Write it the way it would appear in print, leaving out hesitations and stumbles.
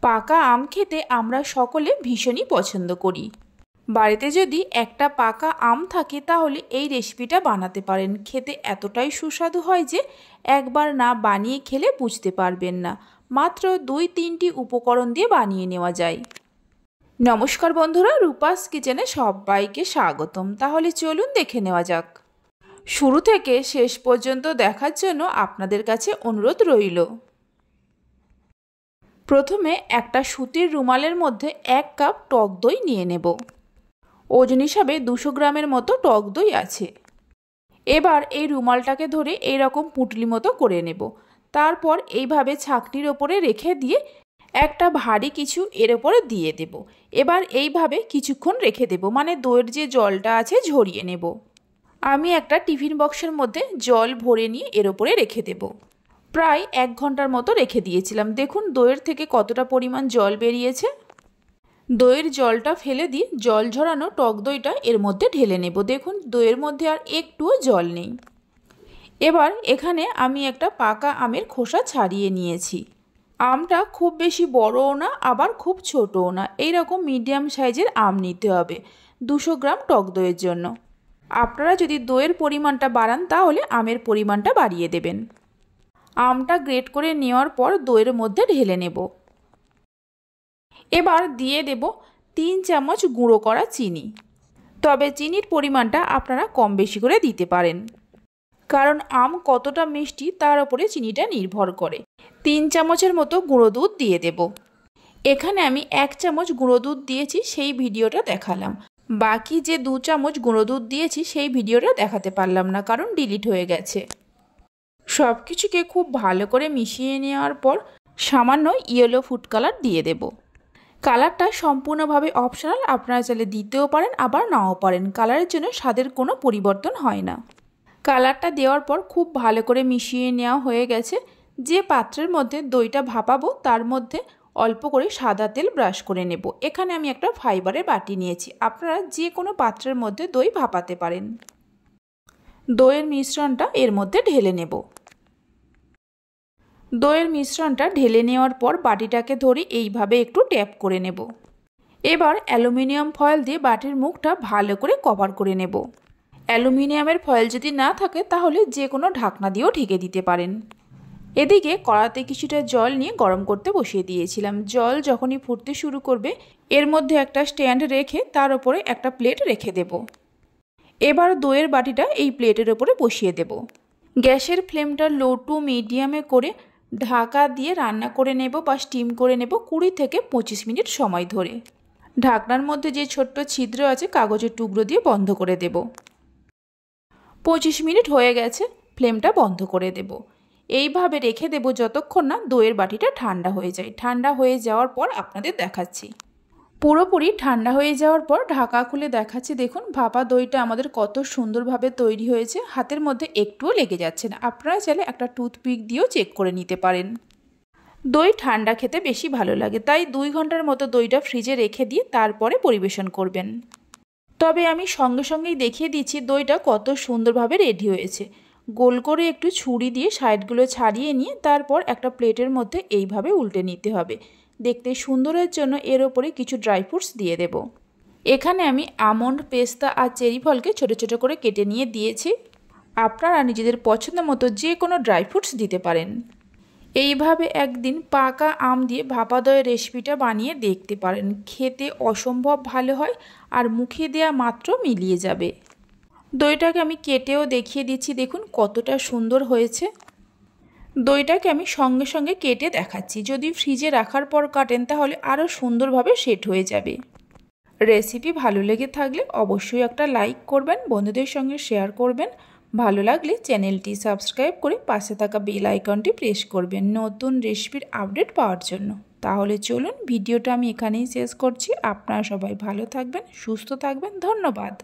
পাকা আম খেতে আমরা সকলে ভীষণই পছন্দ করি। বাড়িতে যদি একটা পাকা আম থাকে তাহলে এই রেসিপিটা বানাতে পারেন। খেতে এতটাই সুস্বাদু হয় যে একবার না বানিয়ে খেলে বুঝতে পারবেন না। মাত্র 2-3টি উপকরণ দিয়ে বানিয়ে নেওয়া যায়। নমস্কার বন্ধুরা, রূপাস কিচেনে সবাইকে স্বাগতম। তাহলে চলুন দেখে নেওয়া যাক। শুরু থেকে শেষ পর্যন্ত দেখার জন্য আপনাদের কাছে অনুরোধ রইল। প্রথমে একটা সুতির রুমালের মধ্যে 1 কাপ টক দই নিয়ে নেব। ওজন হিসাবে 200 গ্রামের মতো টক দই আছে। এবার এই রুমালটাকে ধরে এইরকম পুঁটলি মতো করে নেব। তারপর এইভাবে ছাঁকনির ওপরে রেখে দিয়ে একটা ভারী কিছু এর ওপরে দিয়ে দেব। এবার এইভাবে কিছুক্ষণ রেখে দেব, মানে দইয়ের যে জলটা আছে ঝরিয়ে নেব। আমি একটা টিফিন বক্সের মধ্যে জল ভরে নিয়ে এর ওপরে রেখে দেব। প্রায় 1 ঘন্টার মতো রেখে দিয়েছিলাম। দেখুন দইয়ের থেকে কতটা পরিমাণ জল বেরিয়েছে। দইয়ের জলটা ফেলে দিয়ে জল ঝরানো টক দইটা এর মধ্যে ঢেলে নেব। দেখুন দইয়ের মধ্যে আর একটুও জল নেই। এবার এখানে আমি একটা পাকা আমের খোসা ছাড়িয়ে নিয়েছি। আমটা খুব বেশি বড়ও না আবার খুব ছোটও না, এইরকম মিডিয়াম সাইজের আম নিতে হবে 200 গ্রাম টক দইয়ের জন্য। আপনারা যদি দইয়ের পরিমাণটা বাড়ান তাহলে আমের পরিমাণটা বাড়িয়ে দেবেন। আমটা গ্রেট করে নেওয়ার পর দইয়ের মধ্যে ঢেলে নেব। এবার দিয়ে দেব 3 চামচ গুঁড়ো করা চিনি। তবে চিনির পরিমাণটা আপনারা কম বেশি করে দিতে পারেন, কারণ আম কতটা মিষ্টি তার উপরে চিনিটা নির্ভর করে। 3 চামচের মতো গুঁড়ো দুধ দিয়ে দেব। এখানে আমি 1 চামচ গুঁড়ো দুধ দিয়েছি, সেই ভিডিওটা দেখালাম। বাকি যে 2 চামচ গুঁড়ো দুধ দিয়েছি সেই ভিডিওটা দেখাতে পারলাম না, কারণ ডিলিট হয়ে গেছে। সব কিছুকে খুব ভালো করে মিশিয়ে নেওয়ার পর সামান্য ইয়েলো ফুড কালার দিয়ে দেব। কালারটা সম্পূর্ণভাবে অপশনাল, আপনারা চাইলে দিতেও পারেন আবার নাও পারেন। কালারের জন্য স্বাদের কোনো পরিবর্তন হয় না। কালারটা দেওয়ার পর খুব ভালো করে মিশিয়ে নেওয়া হয়ে গেছে। যে পাত্রের মধ্যে দইটা ভাপাবো তার মধ্যে অল্প করে সাদা তেল ব্রাশ করে নেব। এখানে আমি একটা ফাইবারের বাটি নিয়েছি, আপনারা যে কোনো পাত্রের মধ্যে দই ভাপাতে পারেন। দইয়ের মিশ্রণটা এর মধ্যে ঢেলে নেব। দইয়ের মিশ্রণটা ঢেলে নেওয়ার পর বাটিটাকে ধরে এইভাবে একটু ট্যাপ করে নেব। এবার অ্যালুমিনিয়াম ফয়েল দিয়ে বাটির মুখটা ভালো করে কভার করে নেব। অ্যালুমিনিয়ামের ফয়েল যদি না থাকে তাহলে যে কোনো ঢাকনা দিয়েও ঢেকে দিতে পারেন। এদিকে কড়াতে কিছুটা জল নিয়ে গরম করতে বসিয়ে দিয়েছিলাম। জল যখনই ফুটতে শুরু করবে এর মধ্যে একটা স্ট্যান্ড রেখে তার উপরে একটা প্লেট রেখে দেব। এবার দইয়ের বাটিটা এই প্লেটের উপরে বসিয়ে দেব। গ্যাসের ফ্লেমটা লো টু মিডিয়ামে করে ঢাকা দিয়ে রান্না করে নেব বা স্টিম করে নেব 20 থেকে 25 মিনিট সময় ধরে। ঢাকনার মধ্যে যে ছোট্ট ছিদ্র আছে কাগজের টুকরো দিয়ে বন্ধ করে দেব। 25 মিনিট হয়ে গেছে, ফ্লেমটা বন্ধ করে দেব। এইভাবে রেখে দেব যতক্ষণ না দইয়ের বাটিটা ঠান্ডা হয়ে যায়। ঠান্ডা হয়ে যাওয়ার পর আপনাদের দেখাচ্ছি। পুরোপুরি ঠান্ডা হয়ে যাওয়ার পর ঢাকা খুলে দেখাচ্ছি। দেখুন ভাপা দইটা আমাদের কত সুন্দরভাবে তৈরি হয়েছে। হাতের মধ্যে একটুও লেগে যাচ্ছে না। আপনারা চাইলে একটা টুথপিক দিয়েও চেক করে নিতে পারেন। দই ঠান্ডা খেতে বেশি ভালো লাগে, তাই 2 ঘন্টার মতো দইটা ফ্রিজে রেখে দিয়ে তারপরে পরিবেশন করবেন। তবে আমি সঙ্গে সঙ্গেই দেখিয়ে দিচ্ছি দইটা কত সুন্দরভাবে রেডি হয়েছে। গোল করে একটু ছুরি দিয়ে সাইডগুলো ছাড়িয়ে নিয়ে তারপর একটা প্লেটের মধ্যে এইভাবে উল্টে নিতে হবে। দেখতে সুন্দরের জন্য এর ওপরে কিছু ড্রাই ফ্রুটস দিয়ে দেব। এখানে আমি আমন্ড, পেস্তা আর চেরি ফলকে ছোট ছোট করে কেটে নিয়ে দিয়েছি। আপনারা নিজেদের পছন্দ মতো যে কোনো ড্রাই ফ্রুটস দিতে পারেন। এইভাবে একদিন পাকা আম দিয়ে ভাপা দইয়ের রেসিপিটা বানিয়ে দেখতে পারেন। খেতে অসম্ভব ভালো হয় আর মুখে দেওয়া মাত্র মিলিয়ে যাবে। দইটাকে আমি কেটেও দেখিয়ে দিচ্ছি, দেখুন কতটা সুন্দর হয়েছে। দইটাকে আমি সঙ্গে সঙ্গে কেটে দেখাচ্ছি। যদি ফ্রিজে রাখার পর কাটেন তাহলে আরও সুন্দরভাবে সেট হয়ে যাবে। রেসিপি ভালো লেগে থাকলে অবশ্যই একটা লাইক করবেন, বন্ধুদের সঙ্গে শেয়ার করবেন। ভালো লাগলে চ্যানেলটি সাবস্ক্রাইব করে পাশে থাকা বেল আইকনটি প্রেস করবেন নতুন রেসিপির আপডেট পাওয়ার জন্য। তাহলে চলুন ভিডিওটা আমি এখানেই শেষ করছি। আপনারা সবাই ভালো থাকবেন, সুস্থ থাকবেন। ধন্যবাদ।